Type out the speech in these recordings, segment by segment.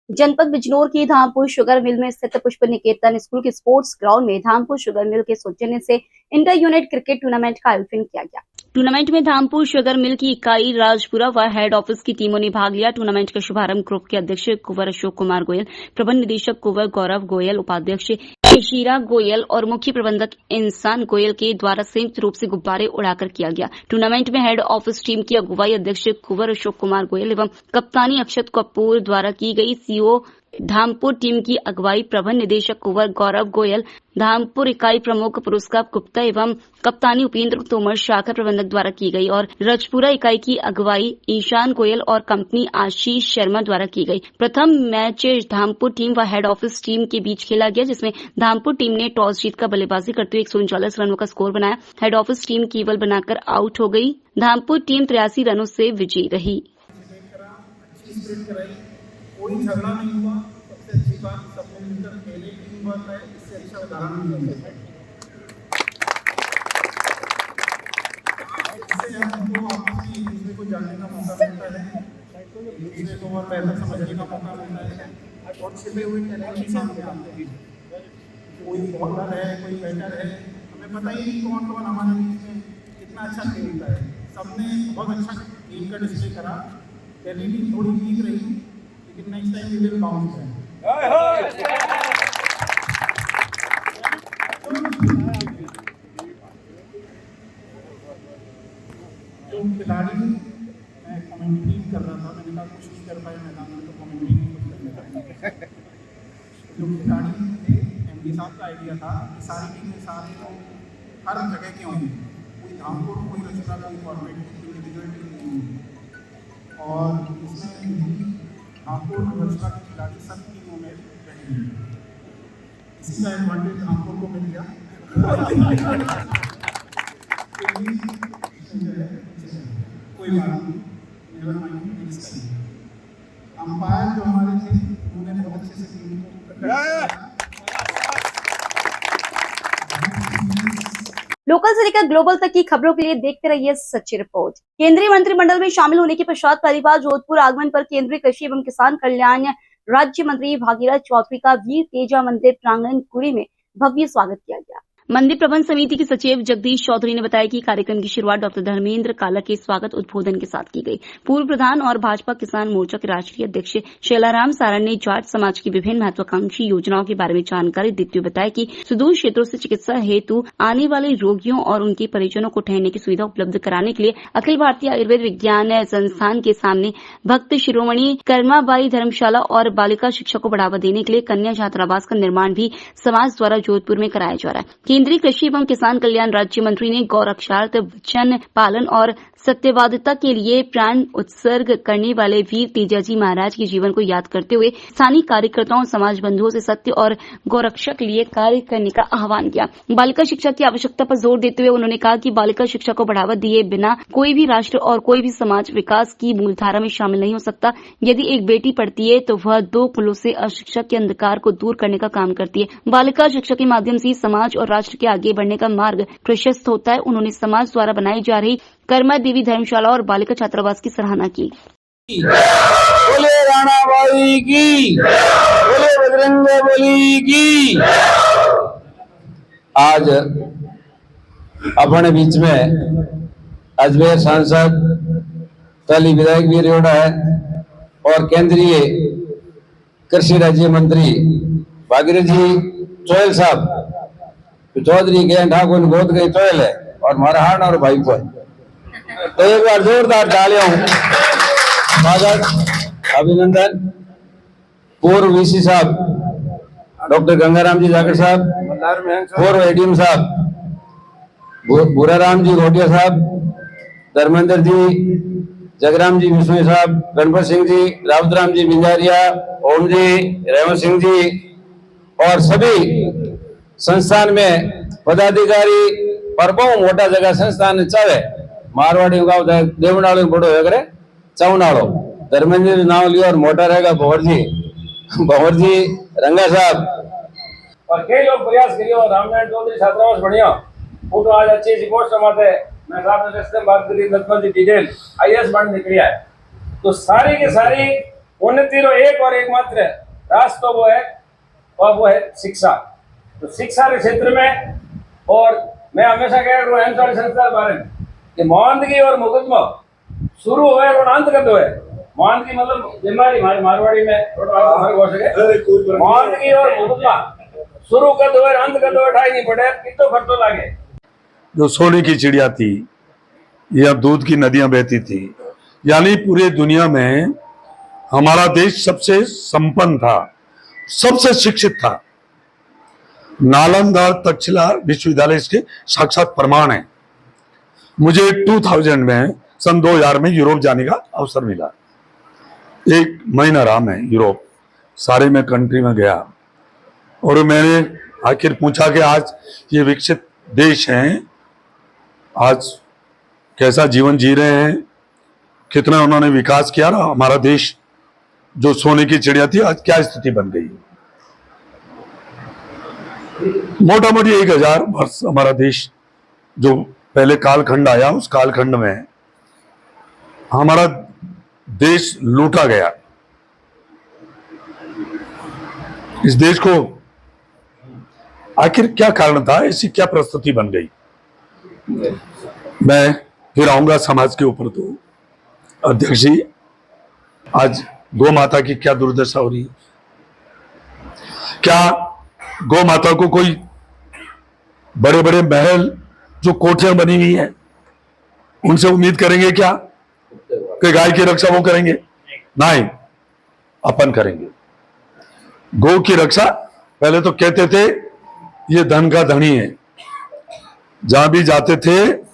जनपद बिजनौर की Dhampur sugar mill में स्थित पुष्प निकेतन स्कूल के स्पोर्ट्स ग्राउंड में धामपुर शुगर मिल के सौजन्य से इंटर यूनिट क्रिकेट टूर्नामेंट का आयोजन किया गया। टूर्नामेंट में धामपुर शुगर मिल की इकाई राजपुरा व हेड ऑफिस की टीमों ने भाग लिया। टूर्नामेंट का शुभारंभ ग्रुप के अध्यक्ष कुंवर अशोक कुमार गोयल, प्रबंध निदेशक कुंवर गौरव गोयल, उपाध्यक्ष शीरा गोयल और मुख्य प्रबंधक इंसान गोयल के द्वारा संयुक्त रूप से गुब्बारे उड़ाकर किया गया। टूर्नामेंट में हेड ऑफिस टीम की अगुवाई अध्यक्ष कुंवर अशोक कुमार गोयल एवं कप्तानी अक्षत कपूर द्वारा की गई। सीओ धामपुर टीम की अगुवाई प्रबंध निदेशक कुंवर गौरव गोयल, धामपुर इकाई प्रमुख पुरस्कार गुप्ता एवं कप्तानी उपेंद्र तोमर शाखा प्रबंधक द्वारा की गई और रजपुरा इकाई की अगुवाई ईशान गोयल और कंपनी आशीष शर्मा द्वारा की गई। प्रथम मैच धामपुर टीम व हेड ऑफिस टीम के बीच खेला गया, जिसमें धामपुर टीम ने टॉस जीतकर बल्लेबाजी करते हुए 139 रनों का स्कोर बनाया। हेड ऑफिस टीम केवल बनाकर आउट हो गई। धामपुर टीम 83 रनों से विजयी रही। कोई झगड़ा नहीं हुआ। सबसे अच्छी बात, सब लोग मिलकर खेले, टीम वर्क है, इससे अच्छा उदाहरण नहीं हो सकता। इससे हमको आपस में एक दूसरे को जानने का मौका मिलता है, एक दूसरे को और बेहतर समझने का मौका मिलता है और छिपे हुए टैलेंट भी सामने आते हैं। कोई बॉलर है, कोई बैटर है, हमें पता ही नहीं कौन कौन हमारे बीच में कितना अच्छा खेलता है। सबने बहुत अच्छा गेम का डिस्प्ले करा। पहली टीम थोड़ी वीक रही, लेकिन next time we will bounce back. तो खिलाड़ी, मैं कमेंट्री कर रहा था, मैंने कहा कुछ नहीं कर पाया मैदान में, तो कमेंट्री नहीं कुछ करने का। जो खिलाड़ी थे, एमडी साहब का आइडिया था कि सारी टीमें सारे लोग हर जगह के होंगे, कोई धामपुर, कोई रचना, कोई फॉर्मेट, कोई इंडिविजुअल टीम नहीं होगी। और इसमें धामपुर रचना के खिलाड़ी सब टीमों में रहेंगे। इसी का एडवांटेज धामपुर को मिल गया। कोई बात नहीं, अंपायर जो हमारे थे उन्होंने बहुत अच्छे से टीम को लोकल से लेकर ग्लोबल तक की खबरों के लिए देखते रहिए सच्ची रिपोर्ट। केंद्रीय मंत्रिमंडल में शामिल होने के पश्चात पहली बार जोधपुर आगमन पर केंद्रीय कृषि एवं किसान कल्याण राज्य मंत्री भागीरथ चौधरी का वीर तेजा मंदिर प्रांगण कुड़ी में भव्य स्वागत किया गया। मंदिर प्रबंध समिति के सचिव जगदीश चौधरी ने बताया कि कार्यक्रम की शुरुआत डॉक्टर धर्मेंद्र काला के स्वागत उद्बोधन के साथ की गई। पूर्व प्रधान और भाजपा किसान मोर्चा के राष्ट्रीय अध्यक्ष शैलाराम सारण ने जाट समाज की विभिन्न महत्वाकांक्षी योजनाओं के बारे में जानकारी देते हुए बताया कि सुदूर क्षेत्रों से चिकित्सा हेतु आने वाले रोगियों और उनके परिजनों को ठहरने की सुविधा उपलब्ध कराने के लिए अखिल भारतीय आयुर्वेद विज्ञान संस्थान के सामने भक्त शिरोमणि कर्माबाई धर्मशाला और बालिका शिक्षा को बढ़ावा देने के लिए कन्या छात्रावास का निर्माण भी समाज द्वारा जोधपुर में कराया जा रहा है। केंद्रीय कृषि एवं किसान कल्याण राज्य मंत्री ने गौरक्षार्थ, वचन पालन और सत्यवादिता के लिए प्राण उत्सर्ग करने वाले वीर तेजाजी महाराज के जीवन को याद करते हुए स्थानीय कार्यकर्ताओं, समाज बंधुओं से सत्य और गौरक्षा के लिए कार्य करने का आह्वान किया। बालिका शिक्षा की आवश्यकता पर जोर देते हुए उन्होंने कहा कि बालिका शिक्षा को बढ़ावा दिए बिना कोई भी राष्ट्र और कोई भी समाज विकास की मूलधारा में शामिल नहीं हो सकता। यदि एक बेटी पढ़ती है तो वह 2 कुलों से अशिक्षा के अंधकार को दूर करने का काम करती है। बालिका शिक्षा के माध्यम से समाज और राष्ट्र के आगे बढ़ने का मार्ग प्रशस्त होता है। उन्होंने समाज द्वारा बनाई जा रही कर्मा देवी धर्मशाला और बालिका छात्रावास की सराहना की। बोले राणाबाई की, बोले बजरंगबली की। आज अपने बीच में अजमेर सांसद, तली विधायक भी रेवड़ा है और केंद्रीय कृषि राज्य मंत्री भागीरथ जी चौहल साहब, चौधरी के ठाकुर गोद गई चौहल है और मरहान और भाई को है। तो एक बार जोरदार तालियां, स्वागत, अभिनंदन। पूर्व वीसी साहब डॉक्टर गंगाराम जी जाकर साहब, पूर्व एडीएम साहब भूराराम जी घोटिया साहब, धर्मेंद्र जी, जगराम जी विश्नोई साहब, गणपत सिंह जी, रावत राम जी बिंजारिया, ओम जी, रेवत सिंह जी और सभी संस्थान में पदाधिकारी पर बहु मोटा जगह संस्थान चाहे मारवाड़ी गाँव देवनाड़ो बड़ो है चौनाड़ो धर्मेंद्र नाम लियो और मोटा रहेगा भंवर जी रंगा साहब और कई लोग प्रयास करियो। रामनारायण चौधरी छात्रावास बढ़िया फोटो आज अच्छी सी पोस्ट हमारे मैं साहब ने बात करी, लखनऊ जी डिटेल आईएएस बन निकलिया है। तो सारी के सारी उन्नति रो एक और एकमात्र रास्ता वो है शिक्षा। तो शिक्षा के क्षेत्र में, और मैं हमेशा कह रहा हूँ संस्था के बारे में कि मोहनगी और मुकदमा शुरू हुए और अंत कर दो है। मोहनगी मतलब बीमारी मारवाड़ी में हो सके, मोहनगी और मुकदमा शुरू कर दो है, अंत कर दो है, ढाई नहीं पड़े, कितो खर्चो लागे। जो सोने की चिड़िया थी या दूध की नदियां बहती थी, यानी पूरे दुनिया में हमारा देश सबसे संपन्न था, सबसे शिक्षित था। नालंदा तक्षशिला विश्वविद्यालय इसके साक्षात प्रमाण है। मुझे 2000 में सन 2000 में यूरोप जाने का अवसर मिला। 1 महीना रहा मैं यूरोप, सारे में कंट्री में गया और मैंने आखिर पूछा कि आज ये विकसित देश हैं, आज कैसा जीवन जी रहे हैं, कितना उन्होंने विकास किया, ना हमारा देश जो सोने की चिड़िया थी आज क्या स्थिति बन गई। मोटा मोटी 1000 वर्ष हमारा देश जो पहले कालखंड आया, उस कालखंड में हमारा देश लूटा गया। इस देश को आखिर क्या कारण था, ऐसी क्या परिस्थिति बन गई। मैं फिर आऊंगा समाज के ऊपर। तो अध्यक्ष जी, आज गौ माता की क्या दुर्दशा हो रही है। क्या गौ माता को कोई बड़े बड़े महल जो कोठियां बनी हुई हैं उनसे उम्मीद करेंगे क्या कि गाय की रक्षा वो करेंगे? नहीं, अपन करेंगे। गौ की रक्षा पहले तो कहते थे ये धन का धनी है, जहां भी जाते थे।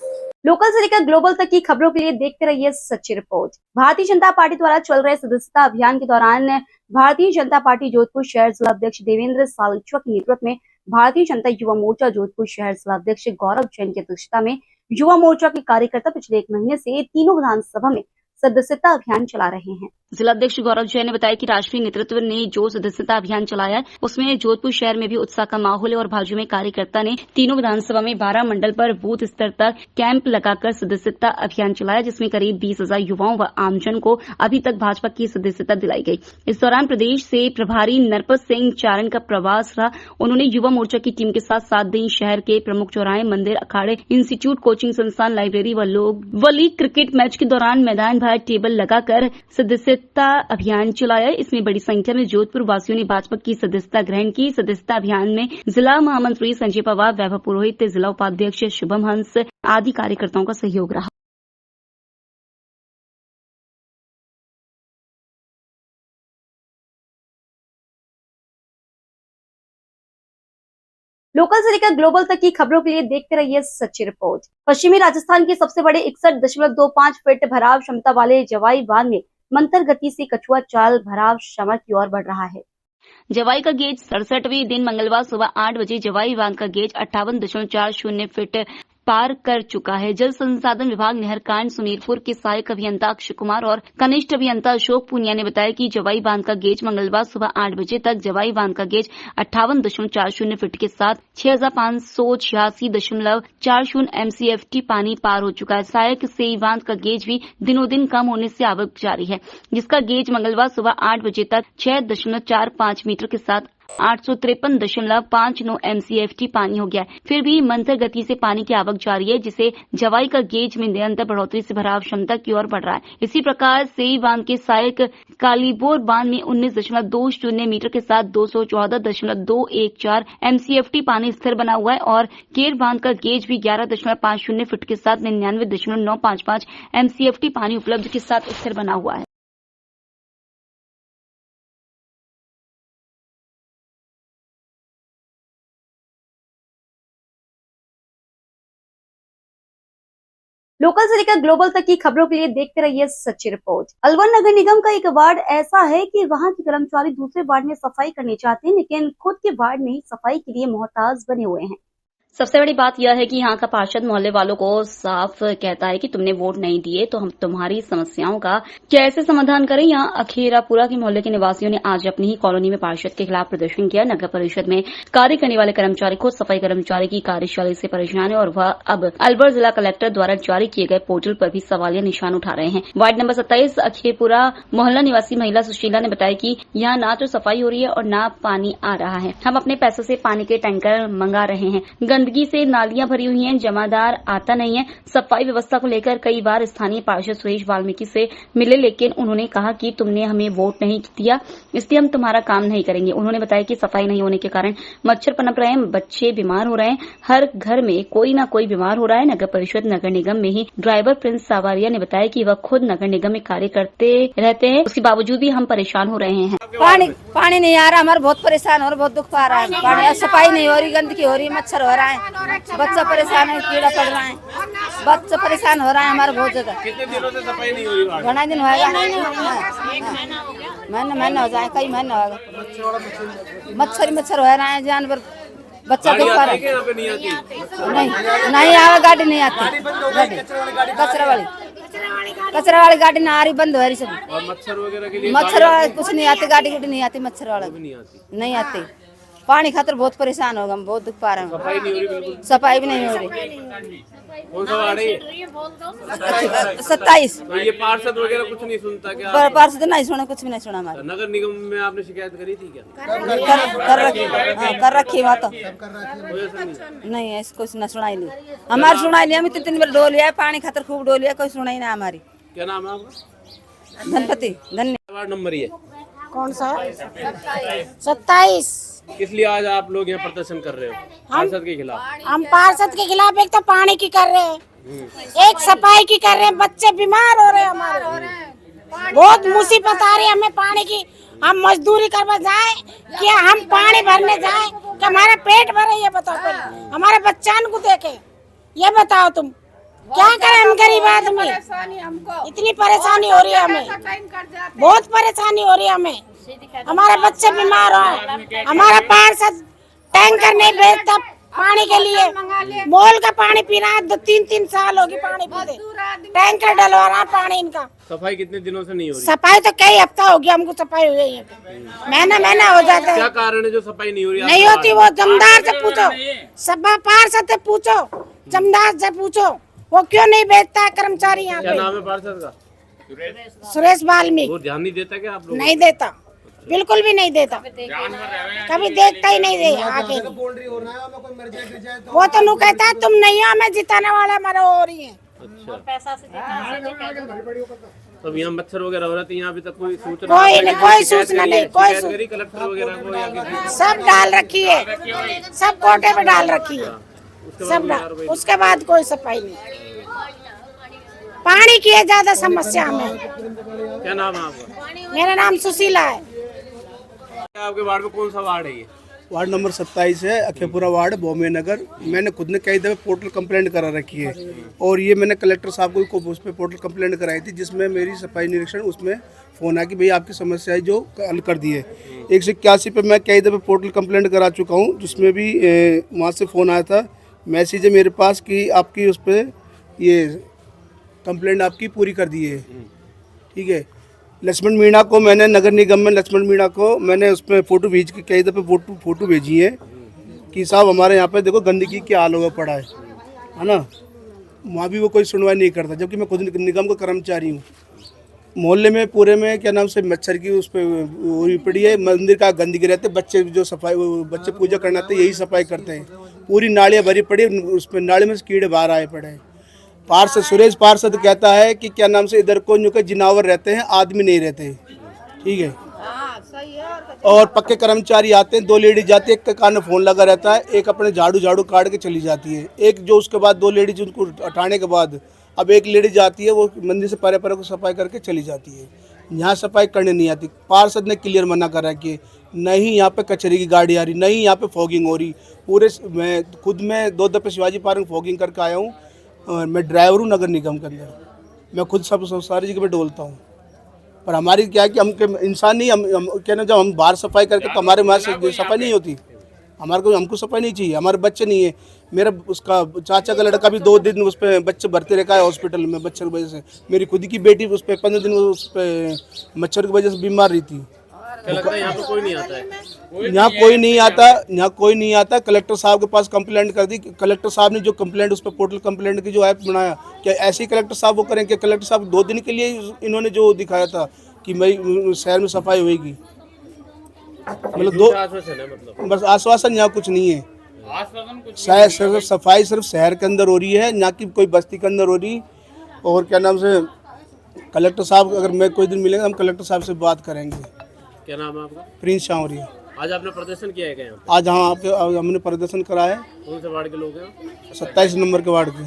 लोकल से लेकर ग्लोबल तक की खबरों के लिए देखते रहिए सच्ची रिपोर्ट। भारतीय जनता पार्टी द्वारा चल रहे सदस्यता अभियान के दौरान भारतीय जनता पार्टी जोधपुर शहर जिला अध्यक्ष देवेंद्र सालचवा के नेतृत्व में भारतीय जनता युवा मोर्चा जोधपुर शहर जिला अध्यक्ष गौरव जैन की अध्यक्षता में युवा मोर्चा के कार्यकर्ता पिछले 1 महीने से तीनों विधानसभा में सदस्यता अभियान चला रहे हैं। जिला अध्यक्ष गौरव जैन ने बताया कि राष्ट्रीय नेतृत्व ने जो सदस्यता अभियान चलाया है उसमें जोधपुर शहर में भी उत्साह का माहौल है और भाजपा में कार्यकर्ता ने तीनों विधानसभा में 12 मंडल पर बूथ स्तर तक कैंप लगाकर सदस्यता अभियान चलाया, जिसमें करीब 20,000 युवाओं व आमजन को अभी तक भाजपा की सदस्यता दिलाई गई। इस दौरान प्रदेश से प्रभारी नरपत सिंह चारण का प्रवास रहा। उन्होंने युवा मोर्चा की टीम के साथ 7 दिन शहर के प्रमुख चौराहे, मंदिर, अखाड़े, इंस्टीट्यूट, कोचिंग संस्थान, लाइब्रेरी व लोग लीग क्रिकेट मैच के दौरान मैदान भर टेबल लगाकर सदस्यता अभियान चलाया। इसमें बड़ी संख्या में जोधपुर वासियों ने भाजपा की सदस्यता ग्रहण की। सदस्यता अभियान में जिला महामंत्री संजय पवार, वैभव पुरोहित, जिला उपाध्यक्ष शुभम हंस आदि कार्यकर्ताओं का सहयोग रहा। लोकल से लेकर ग्लोबल तक की खबरों के लिए देखते रहिए सच्ची रिपोर्ट। पश्चिमी राजस्थान के सबसे बड़े 61.25 फीट भराव क्षमता वाले जवाई बांध में मंथर गति से कछुआ चाल भराव क्षमता की ओर बढ़ रहा है। जवाई का गेज 67वें दिन मंगलवार सुबह 8 बजे जवाई बांध का गेज 58.40 फीट पार कर चुका है। जल संसाधन विभाग नहरकांड सुमेरपुर के सहायक अभियंता अक्षय कुमार और कनिष्ठ अभियंता अशोक पुनिया ने बताया कि जवाई बांध का गेज मंगलवार सुबह 8 बजे तक जवाई बांध का गेज 58.40 फीट के साथ 6586.40 MCFT पानी पार हो चुका है। सहायक से बांध का गेज भी दिनों दिन कम होने से आवक जारी है, जिसका गेज मंगलवार सुबह 8 बजे तक 6.45 मीटर के साथ 853.59 MCFT पानी हो गया है। फिर भी मंथर गति से पानी की आवक जारी है, जिसे जवाई का गेज में निरंतर बढ़ोतरी से भराव क्षमता की ओर बढ़ रहा है। इसी प्रकार सेई बांध के सहायक कालीबोर बांध में 19.20 मीटर के साथ 214.214 MCFT पानी स्थिर बना हुआ है और केर बांध का गेज भी 11.50 फीट के साथ 99.955 MCFT पानी उपलब्ध के साथ स्थिर बना हुआ है। लोकल से लेकर ग्लोबल तक की खबरों के लिए देखते रहिए सच्ची रिपोर्ट। अलवर नगर निगम का एक वार्ड ऐसा है कि वहां के कर्मचारी दूसरे वार्ड में सफाई करने चाहते हैं, लेकिन खुद के वार्ड में ही सफाई के लिए मोहताज बने हुए हैं। सबसे बड़ी बात यह है कि यहाँ का पार्षद मोहल्ले वालों को साफ कहता है कि तुमने वोट नहीं दिए तो हम तुम्हारी समस्याओं का कैसे समाधान करें। यहाँ अखीरापुरा के मोहल्ले के निवासियों ने आज अपनी ही कॉलोनी में पार्षद के खिलाफ प्रदर्शन किया। नगर परिषद में कार्य करने वाले कर्मचारी खुद सफाई कर्मचारी की कार्यशैली से परेशान है और वह अब अलवर जिला कलेक्टर द्वारा जारी किए गए पोर्टल पर भी सवालिया निशान उठा रहे हैं। वार्ड नंबर 27 अखीरापुरा मोहल्ला निवासी महिला सुशीला ने बताया कि यहाँ ना तो सफाई हो रही है और ना पानी आ रहा है। हम अपने पैसों से पानी के टैंकर मंगा रहे हैं। गंदगी से नालियां भरी हुई हैं, जमादार आता नहीं है। सफाई व्यवस्था को लेकर कई बार स्थानीय पार्षद सुरेश वाल्मीकि से मिले, लेकिन उन्होंने कहा कि तुमने हमें वोट नहीं दिया इसलिए हम तुम्हारा काम नहीं करेंगे। उन्होंने बताया कि सफाई नहीं होने के कारण मच्छर पनप रहे हैं, बच्चे बीमार हो रहे हैं, हर घर में कोई न कोई बीमार हो रहा है। नगर परिषद नगर निगम में ही ड्राइवर प्रिंस सावरिया ने बताया कि वह खुद नगर निगम में कार्य करते रहते हैं, उसके बावजूद भी हम परेशान हो रहे हैं। पानी नहीं आ रहा, हमारे बहुत परेशान हो रहे, बहुत दुख पा रहा है। पानी सफाई नहीं हो रही, गंदगी हो रही है, मच्छर हो रहा है, बच्चा परेशान है, कीड़ा पड़ रहा है, बच्चा परेशान हो रहा है हमारे बहुत ज्यादा। कितने दिनों से सफाई नहीं हो रही? घना दिन होगा, महीना हो जाए, कई महीना होगा। मच्छर हो रहा है, जानवर बच्चा दुख पा रहा है। नहीं आवा, गाड़ी नहीं आती, कचरा वाली गाड़ी ना आ रही, बंद हो रही सब। और मच्छर वगैरह के लिए मच्छर वाला कुछ नहीं आती, गाड़ी नहीं आती, मच्छर वाला नहीं आती। पानी खातर बहुत परेशान होगा, हम बहुत दुख पा रहे हैं। सफाई नहीं हो रही, बिल्कुल सफाई भी नहीं हो रही। कौन सा वार्ड है ये? 27। तो ये पार्षद वगैरह कुछ नहीं सुनता क्या? पार्षद नहीं सुना, कुछ भी नहीं सुना हमारे। नगर निगम में आपने शिकायत करी थी क्या? कर रखी बात तो नहीं है, इसको कुछ ना सुनाई ली, हमारी सुनाई ली। हम 3 बार डो लिया, पानी खातर खूब डो लिया, कोई सुनाई ना हमारी। क्या नाम है आपका? धनपति धन्य। वार्ड नंबर ये कौन सा? 27। किस लिए आज आप लोग यहाँ प्रदर्शन कर रहे हो पार्षद के खिलाफ? हम पार्षद के खिलाफ एक तो पानी की कर रहे हैं, एक सफाई की कर रहे हैं, बच्चे बीमार हो रहे हैं हमारे, बहुत मुसीबत आ रही है हमें पानी की। हम मजदूरी करवा जाए कि हम पानी भरने जाए कि हमारा पेट भरे, ये बताओ पहले, हमारे बच्चों को देखे, ये बताओ तुम क्या करें हम गरीब आदमी। इतनी परेशानी हो रही है हमें, बहुत परेशानी हो रही है हमें, हमारे बच्चे बीमार हो। हमारा पार्षद टैंकर नहीं भेजता पानी के लिए, मोल का पानी पी रहा है, 2-3 साल होगी पानी पीते, टैंकर डलवा रहा है पानी इनका। सफाई कितने दिनों से नहीं हो रही? सफाई तो कई हफ्ता हो गया हमको सफाई हुई है, महीना हो जाता है। क्या कारण है जो सफाई नहीं हो रही? नहीं होती, वो जमदार से पूछो, सब पार्षद से पूछो, जमदार से पूछो, वो क्यों नहीं भेजता है कर्मचारी यहाँ क्या पे। नाम है पार्षद का? सुरेश वाल्मीकि। वो ध्यान नहीं देता क्या आप लोग? नहीं देता, बिल्कुल भी नहीं देता, कभी देखता ही नहीं दे आके। वो तो नु कहता है तुम नहीं हो, हमें जिताने वाला हमारा हो रही है। अच्छा, तो यहाँ मच्छर वगैरह हो रहा था, यहाँ अभी तक कोई सूचना? कोई सूचना नहीं, कोई करी कलेक्टर वगैरह को या किसी? सब डाल रखी है, सब कोटे पे डाल रखी है, सब उसके बाद कोई सफाई नहीं। पानी की है ज्यादा समस्या हमें। क्या नाम है आपका? मेरा नाम सुशीला है। आपके वार्ड में कौन सा वार्ड है ये? वार्ड नंबर 27 है, अखेपुरा वार्ड, बॉम्बे नगर। मैंने खुद ने कई दफ़े पोर्टल कंप्लेंट करा रखी है और ये मैंने कलेक्टर साहब को उस पर पोर्टल कंप्लेंट कराई थी, जिसमें मेरी सफाई निरीक्षण उसमें फ़ोन आया कि भाई आपकी समस्या है जो हल कर दी है। 181 पे मैं कई दफ़े पोर्टल कंप्लेंट करा चुका हूँ, जिसमें भी वहाँ से फ़ोन आया था, मैसेज है मेरे पास कि आपकी उस पर ये कंप्लेंट आपकी पूरी कर दी है। ठीक है, लक्ष्मण मीणा को मैंने नगर निगम में लक्ष्मण मीणा को मैंने उसमें फ़ोटो भेज के कई दफ़े फ़ोटो भेजी है कि साहब हमारे यहाँ पे देखो गंदगी क्या हाल होगा पड़ा है ना। वहाँ भी वो कोई सुनवाई नहीं करता, जबकि मैं खुद निगम का कर्मचारी हूँ। मोहल्ले में पूरे में क्या नाम से मच्छर की उस पर पड़ी है, मंदिर का गंदगी रहते, बच्चे जो सफाई बच्चे पूजा करने आते यही सफाई करते हैं, पूरी नालियाँ भरी पड़ी, उस पर नाली में कीड़े बाहर आए पड़े हैं। पार्षद सुरेश पार्षद कहता है कि क्या नाम से इधर को जो जिनावर रहते हैं, आदमी नहीं रहते। ठीक है, और पक्के कर्मचारी आते हैं, 2 लेडीज जाती है, एक के कान में फ़ोन लगा रहता है, एक अपने झाड़ू काट के चली जाती है, एक जो उसके बाद 2 लेडीज उनको हटाने के बाद अब एक लेडीज आती है, वो मंदिर से परे को सफाई करके चली जाती है। यहाँ सफाई करने नहीं आती। पार्षद ने क्लियर मना करा कि नहीं यहाँ पे कचरे की गाड़ी आ रही, नहीं यहाँ पे फॉगिंग हो रही। पूरे मैं खुद 2 दफ़े शिवाजी पार्क में फॉगिंग करके आया हूँ और मैं ड्राइवर हूँ नगर निगम के अंदर, मैं खुद सब सारी जगह पे डोलता हूँ। पर हमारी क्या है कि हम इंसान नहीं, हम क्या ना, जब हम बाहर सफाई करके तो हमारे वहाँ से सफाई नहीं होती। हमारे को हमको सफाई नहीं चाहिए, हमारे बच्चे नहीं है। मेरा उसका चाचा का लड़का भी 2 दिन उस पर बच्चे भरते रखा है हॉस्पिटल में मच्छर की वजह से। मेरी खुद की बेटी उस पर 15 दिन उस पर मच्छर की वजह से बीमार रही थी। यहाँ पे कोई नहीं आता है? यहाँ कोई नहीं आता। कलेक्टर साहब के पास कंप्लेंट कर दी। कलेक्टर साहब ने जो कंप्लेंट उस पर पोर्टल कंप्लेंट की जो ऐप बनाया, क्या ऐसे ही कलेक्टर साहब वो करें? कि कलेक्टर साहब 2 दिन के लिए इन्होंने जो दिखाया था कि मेरी शहर में सफाई होगी, मतलब 2 आश्वासन है, मतलब बस आश्वासन, यहाँ कुछ नहीं है। आश्वासन कुछ सिर्फ सफाई सिर्फ शहर के अंदर हो रही है, ना कि कोई बस्ती के अंदर हो रही। और क्या नाम से कलेक्टर साहब, अगर मैं कोई दिन मिलेंगे हम कलेक्टर साहब से बात करेंगे। क्या नाम है आपका? प्रिंस शावरिया। आज आपने प्रदर्शन किया है क्या यहाँ पे? आज हाँ, आपके हमने प्रदर्शन करा है। कौन से वार्ड के लोग हैं? 27 नंबर के वार्ड के।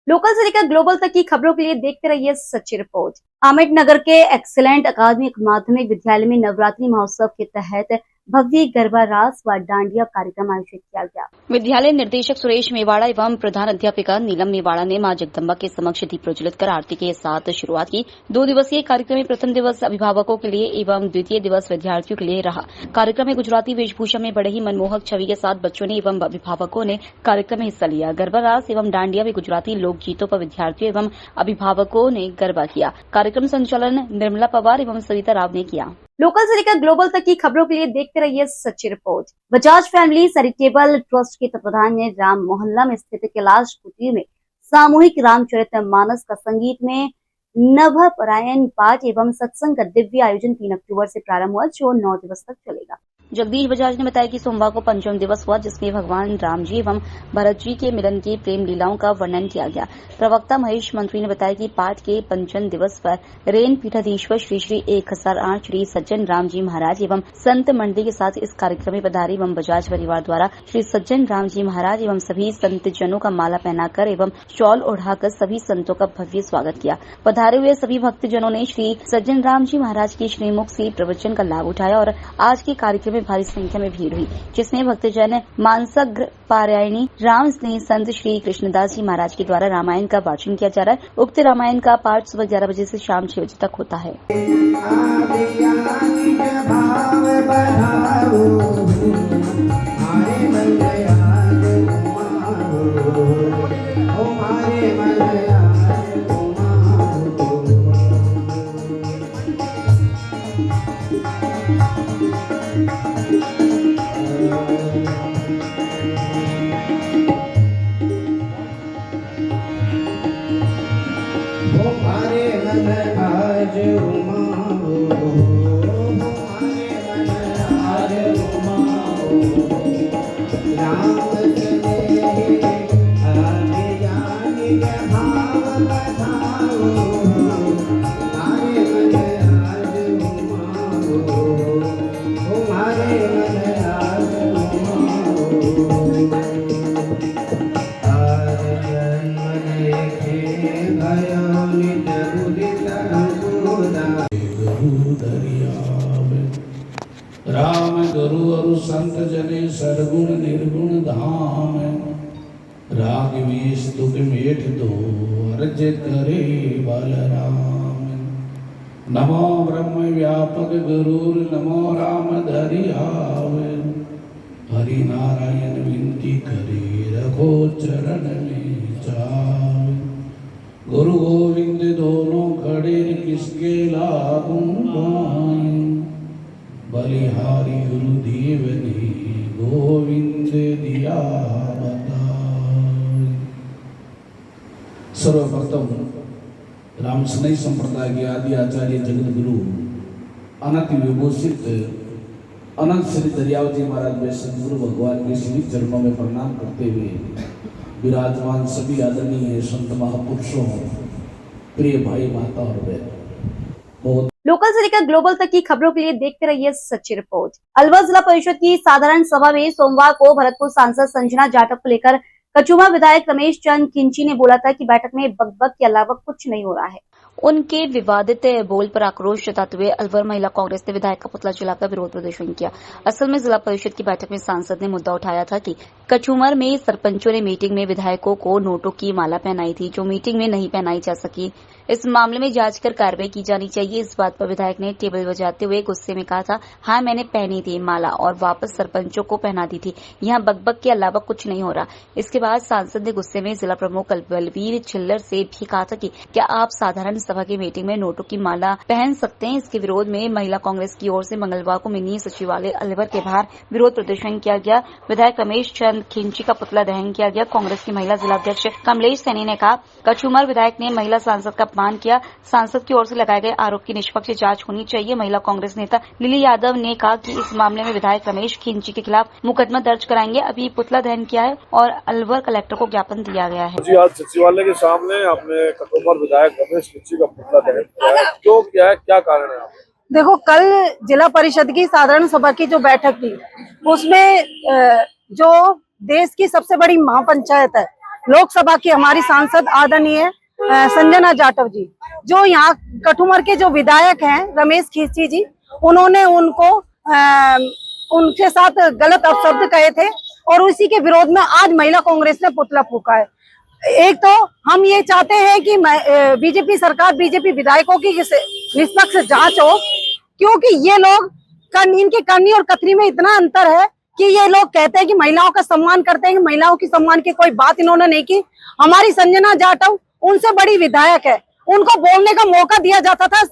लोकल से लेकर ग्लोबल तक की खबरों के लिए देखते रहिए सच्ची रिपोर्ट। आमेट नगर के एक्सीलेंट अकादमिक माध्यमिक विद्यालय में नवरात्रि महोत्सव के तहत भव्य गरबा रास व डांडिया कार्यक्रम आयोजित किया गया। विद्यालय निर्देशक सुरेश मेवाड़ा एवं प्रधान अध्यापिका नीलम मेवाड़ा ने मां जगदम्बा के समक्ष दीप प्रज्वलित कर आरती के साथ शुरुआत की। 2 दिवसीय कार्यक्रम में प्रथम दिवस अभिभावकों के लिए एवं द्वितीय दिवस विद्यार्थियों के लिए रहा। कार्यक्रम में गुजराती वेशभूषा में बड़े ही मनमोहक छवि के साथ बच्चों ने एवं अभिभावकों ने कार्यक्रम में हिस्सा लिया। गरबा रास एवं डांडिया में गुजराती लोक गीतों पर विद्यार्थियों एवं अभिभावकों ने गरबा किया। कार्यक्रम संचालन निर्मला पवार एवं सविता राव ने किया। लोकल से लेकर ग्लोबल तक की खबरों के लिए देखते रहिए सच्ची report. Bajaj family charitable trust के तत्वाधान में राम मोहल्ला में स्थित कैलाश कुटीर में सामूहिक रामचरितमानस का संगीत में नभपरायण पाठ एवं सत्संग का दिव्य आयोजन 3 अक्टूबर से प्रारंभ हुआ, जो 9 दिवस तक चलेगा। जगदीश बजाज ने बताया कि सोमवार को पंचम दिवस हुआ, जिसमें भगवान राम जी एवं भरत जी के मिलन की प्रेम लीलाओं का वर्णन किया गया। प्रवक्ता महेश मंत्री ने बताया कि पाठ के पंचम दिवस पर रेन पीठाधीश्वर श्री श्री 1008 श्री सज्जन राम जी महाराज एवं संत मंडली के साथ इस कार्यक्रम में पधारे एवं बजाज परिवार द्वारा श्री सज्जन राम जी महाराज एवं सभी संत जनों का माला पहनाकर एवं शॉल ओढ़ाकर सभी संतों का भव्य स्वागत किया। पधारे हुए सभी भक्तजनों ने श्री सज्जन राम जी महाराज की श्रीमुख से प्रवचन का लाभ उठाया और आज के कार्यक्रम में भारी संख्या में भीड़ हुई, जिसमें भक्तजन मानसग्र पारायणी राम स्नेह संत श्री कृष्णदास जी महाराज के द्वारा रामायण का वाचन किया जा रहा है। उक्त रामायण का पाठ सुबह 11 बजे से शाम 6 बजे तक होता है। राम गुरु और संत जने सरगुण निर्गुण धाम, रागवेश दुख मेठ दो अर्ज करे बलराम। नमो ब्रह्म व्यापक गुरुर नमो राम धरि आवे, हरि नारायण विनती करे रखो चरण में जावे। गुरु गोविंद दोनों खड़े किसके लागू पाए, बलिहारी गुरुदेव ने गोविंद दिया बताए। सर्वप्रथम राम स्नेह संप्रदाय के आदि आचार्य जगत गुरु अनंत विभूषित अनंत श्री दरियावती महाराज में सदगुरु भगवान के श्री चरणों में प्रणाम करते हुए विराजमान सभी आदरणीय संत महापुरुषों, प्रिय भाई माता और बहन, बहुत लोकल से लेकर ग्लोबल तक की खबरों के लिए देखते रहिए सच्ची रिपोर्ट। अलवर जिला परिषद की साधारण सभा में सोमवार को भरतपुर सांसद संजना जाटव को लेकर कचुमा विधायक रमेश चंद किंची ने बोला था कि बैठक में बकबक के अलावा कुछ नहीं हो रहा है। उनके विवादित बोल पर आक्रोश जताते हुए अलवर महिला कांग्रेस ने विधायक का पुतला जलाकर विरोध प्रदर्शन किया। असल में जिला परिषद की बैठक में सांसद ने मुद्दा उठाया था कि कचूमर में सरपंचों ने मीटिंग में विधायकों को नोटों की माला पहनाई थी, जो मीटिंग में नहीं पहनाई जा सकी। इस मामले में जांच कर कार्रवाई की जानी चाहिए। इस बात पर विधायक ने टेबल बजाते हुए गुस्से में कहा था, हाँ मैंने पहनी थी माला और वापस सरपंचों को पहना दी थी, यहाँ बकबक के अलावा कुछ नहीं हो रहा। इसके बाद सांसद ने गुस्से में जिला प्रमुख बलवीर छिल्लर से भी कहा था कि क्या आप साधारण सभा की मीटिंग में नोटों की माला पहन सकते हैं। इसके विरोध में महिला कांग्रेस की ओर से मंगलवार को मिनी सचिवालय अलवर के बाहर विरोध प्रदर्शन किया गया। विधायक रमेश चंद खिंची का पुतला दहन किया गया। कांग्रेस की महिला जिलाध्यक्ष कमलेश सैनी ने कहा, कचूमर विधायक ने महिला सांसद का अपमान किया। सांसद की ओर से लगाए गए आरोप की निष्पक्ष जांच होनी चाहिए। महिला कांग्रेस नेता लिली यादव ने कहा कि इस मामले में विधायक रमेश खिंची के खिलाफ मुकदमा दर्ज कराएंगे। अभी पुतला दहन किया है और अलवर कलेक्टर को ज्ञापन दिया गया है। जी, आज सचिवालय के सामने आपने कटोमर विधायक रमेश खिंची का पुतला दहन किया है, क्यों किया है, क्या कारण है? देखो, कल जिला परिषद की साधारण सभा की जो बैठक थी उसमें जो देश की सबसे बड़ी महापंचायत है, लोकसभा की हमारी सांसद आदरणीय संजना जाटव जी, जो यहाँ कठुमर के जो विधायक हैं रमेश खिंची जी, उन्होंने उनके साथ गलत अपशब्द कहे थे और उसी के विरोध में आज महिला कांग्रेस ने पुतला फूका है। एक तो हम ये चाहते हैं कि बीजेपी सरकार, बीजेपी विधायकों की निष्पक्ष जांच हो, क्योंकि ये लोग इनकी करनी और कथनी में इतना अंतर है कि ये लोग कहते हैं कि महिलाओं का सम्मान करते हैं, कि महिलाओं की सम्मान की कोई बात इन्होंने नहीं की। हमारी संजना जाटव उनसे बड़ी विधायक है, उनको बोलने का मौका दिया जाता था।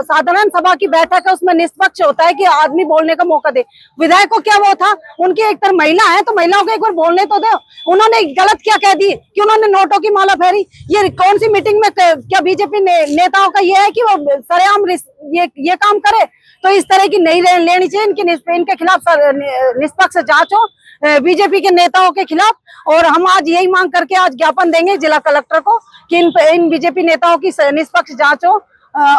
साधारण सभा की बैठक है, उसमें निष्पक्ष होता है कि आदमी बोलने का मौका दे। विधायक को क्या वो था, उनकी एक तरह महिला है तो महिलाओं को एक बार बोलने तो दो। उन्होंने गलत क्या कह दी कि उन्होंने नोटों की माला फेरी। ये कौन सी मीटिंग में, क्या बीजेपी नेताओं का ये है कि वो सरेआम ये काम करे? तो इस तरह की नहीं लेनी चाहिए। इनके खिलाफ निष्पक्ष जांच हो बीजेपी के नेताओं के खिलाफ, और हम आज यही मांग करके आज ज्ञापन देंगे जिला कलेक्टर को कि इन बीजेपी नेताओं की निष्पक्ष जांच हो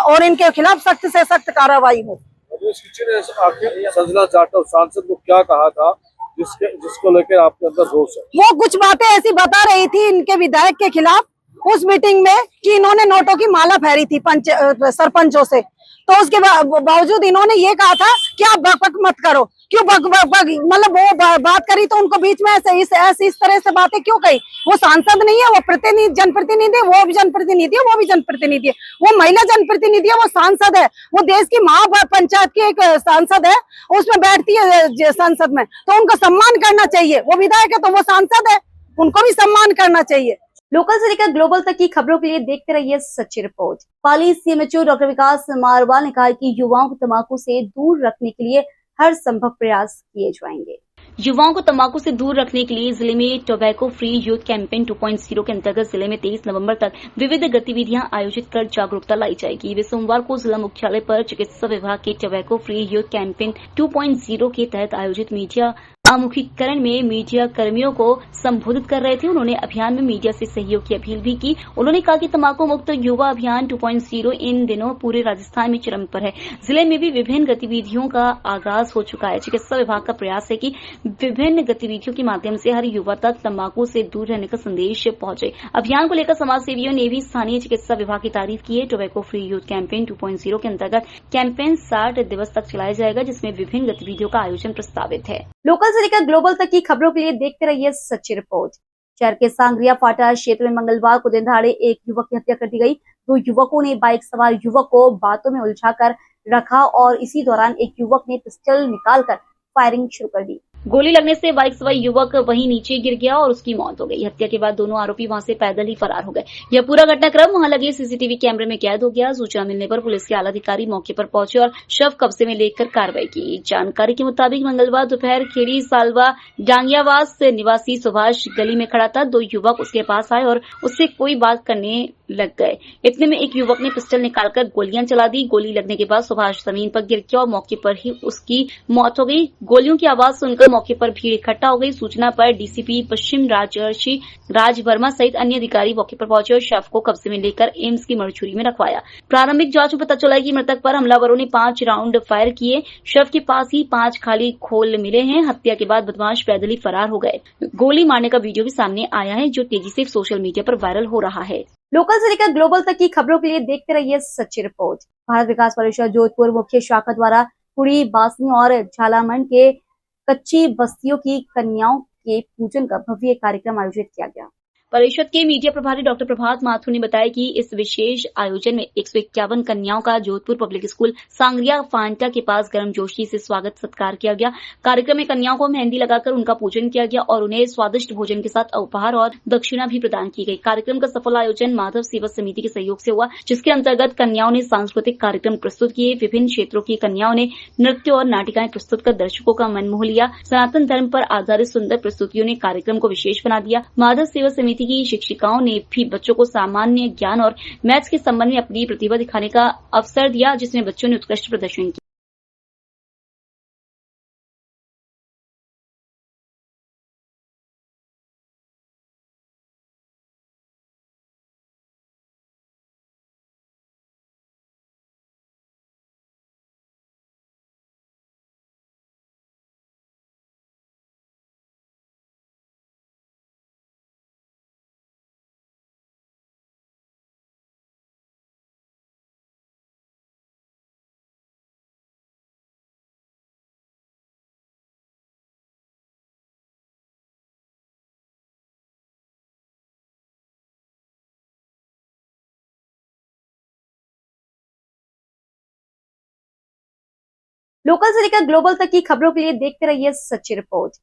और इनके खिलाफ सख्त से सख्त कार्रवाई हो। संजना जाटव सांसद को क्या कहा था जिसको लेकर आपके अंदर रोष है? वो कुछ बातें ऐसी बता रही थी इनके विधायक के खिलाफ उस मीटिंग में कि इन्होंने नोटों की माला फेरी थी सरपंचों से, तो उसके बावजूद इन्होंने ये कहा था कि आप बक मत करो। क्यों मतलब वो बात करी तो उनको बीच में इस तरह से बातें क्यों कही? वो सांसद नहीं है, वो प्रतिनिधि, जनप्रतिनिधि, वो भी जनप्रतिनिधि है, वो भी जनप्रतिनिधि है, वो महिला जनप्रतिनिधि है, वो सांसद है, वो देश की महापंचायत की एक सांसद है, उसमें बैठती है संसद में, तो उनको सम्मान करना चाहिए। वो विधायक है तो वो सांसद है, उनको भी सम्मान करना चाहिए। लोकल से लेकर ग्लोबल तक की खबरों के लिए देखते रहिए सच्ची रिपोर्ट। पाली सीएमएचओ डॉक्टर विकास मारवाल ने कहा कि युवाओं को तंबाकू से दूर रखने के लिए हर संभव प्रयास किए जाएंगे। युवाओं को तंबाकू से दूर रखने के लिए जिले में टोबैको फ्री यूथ कैंपेन 2.0 के अंतर्गत जिले में 23 नवंबर तक विविध गतिविधियां आयोजित कर जागरूकता लाई जाएगी। वे सोमवार को जिला मुख्यालय पर चिकित्सा विभाग के टोबैको फ्री यूथ कैंपेन 2.0 के तहत आयोजित मीडिया आमुखीकरण में मीडिया कर्मियों को संबोधित कर रहे थे। उन्होंने अभियान में मीडिया से सहयोग की अपील भी की। उन्होंने कहा कि तंबाकू मुक्त युवा अभियान 2.0 इन दिनों पूरे राजस्थान में चरम पर है। जिले में भी विभिन्न गतिविधियों का आगाज हो चुका है। चिकित्सा विभाग का प्रयास है कि विभिन्न गतिविधियों के माध्यम से हर युवा तक तंबाकू से दूर रहने का संदेश पहुंचे। अभियान को लेकर समाज सेवियों ने भी स्थानीय चिकित्सा विभाग की तारीफ की है। टोबैको फ्री यूथ कैंपेन 2.0 के अंतर्गत कैंपेन 60 दिवस तक चलाया जाएगा, जिसमें विभिन्न गतिविधियों का आयोजन प्रस्तावित है। लोकल से लेकर ग्लोबल तक की खबरों के लिए देखते रहिए सच्ची रिपोर्ट। शहर के सांगरिया फाटा क्षेत्र में मंगलवार को दिन दहाड़े एक युवक की हत्या कर दी गई। 2 युवकों ने बाइक सवार युवक को बातों में उलझाकर रखा और इसी दौरान एक युवक ने पिस्टल निकालकर फायरिंग शुरू कर दी। गोली लगने से बाइक सवार युवक वहीं नीचे गिर गया और उसकी मौत हो गई। हत्या के बाद दोनों आरोपी वहां से पैदल ही फरार हो गए। यह पूरा घटनाक्रम वहां लगे सीसीटीवी कैमरे में कैद हो गया। सूचना मिलने पर पुलिस के आला अधिकारी मौके पर पहुंचे और शव कब्जे में लेकर कार्रवाई की। जानकारी के मुताबिक मंगलवार दोपहर खेड़ी सालवा डांगियावास निवासी सुभाष गली में खड़ा था। 2 युवक उसके पास आए और उससे कोई बात करने लग गए। इतने में एक युवक ने पिस्टल निकालकर गोलियां चला दी। गोली लगने के बाद सुभाष जमीन पर गिर गया और मौके पर ही उसकी मौत हो गई। गोलियों की आवाज सुनकर मौके पर भीड़ इकट्ठा हो गई। सूचना पर डीसीपी पश्चिम राजर्षि राज वर्मा सहित अन्य अधिकारी मौके पर पहुंचे और शव को कब्जे में लेकर एम्स की मरचूरी में रखवाया। प्रारंभिक जांच में पता चला कि मृतक पर हमलावरों ने 5 राउंड फायर किए। शव के पास ही 5 खाली खोल मिले हैं। हत्या के बाद बदमाश पैदल ही फरार हो गए। गोली मारने का वीडियो भी सामने आया है, जो तेजी से सोशल मीडिया पर वायरल हो रहा है। लोकल से लेकर ग्लोबल तक की खबरों के लिए देखते रहिए सच्ची रिपोर्ट। भारत विकास परिषद जोधपुर मुख्य शाखा द्वारा कुड़ी, बासनी और झालामंड के कच्ची बस्तियों की कन्याओं के पूजन का भव्य कार्यक्रम आयोजित किया गया। परिषद के मीडिया प्रभारी डॉक्टर प्रभात माथुर ने बताया कि इस विशेष आयोजन में 151 कन्याओं का Jodhpur public school sangria Phanta के पास गर्मजोशी से स्वागत सत्कार किया गया। कार्यक्रम में कन्याओं को मेहंदी लगाकर उनका पूजन किया गया और उन्हें स्वादिष्ट भोजन के साथ उपहार और दक्षिणा भी प्रदान की गई। कार्यक्रम का सफल आयोजन माधव सेवा समिति के सहयोग से हुआ, जिसके अंतर्गत कन्याओं ने सांस्कृतिक कार्यक्रम प्रस्तुत किए। विभिन्न क्षेत्रों की कन्याओं ने नृत्य और नाटिकाएं प्रस्तुत कर दर्शकों का मन मोह लिया। सनातन धर्म पर आधारित सुंदर प्रस्तुतियों ने कार्यक्रम को विशेष बना दिया। माधव सेवा समिति की शिक्षिकाओं ने भी बच्चों को सामान्य ज्ञान और मैथ्स के संबंध में अपनी प्रतिभा दिखाने का अवसर दिया, जिसमें बच्चों ने उत्कृष्ट प्रदर्शन किया। लोकल से लेकर ग्लोबल तक की खबरों के लिए देखते रहिए सच्ची रिपोर्ट।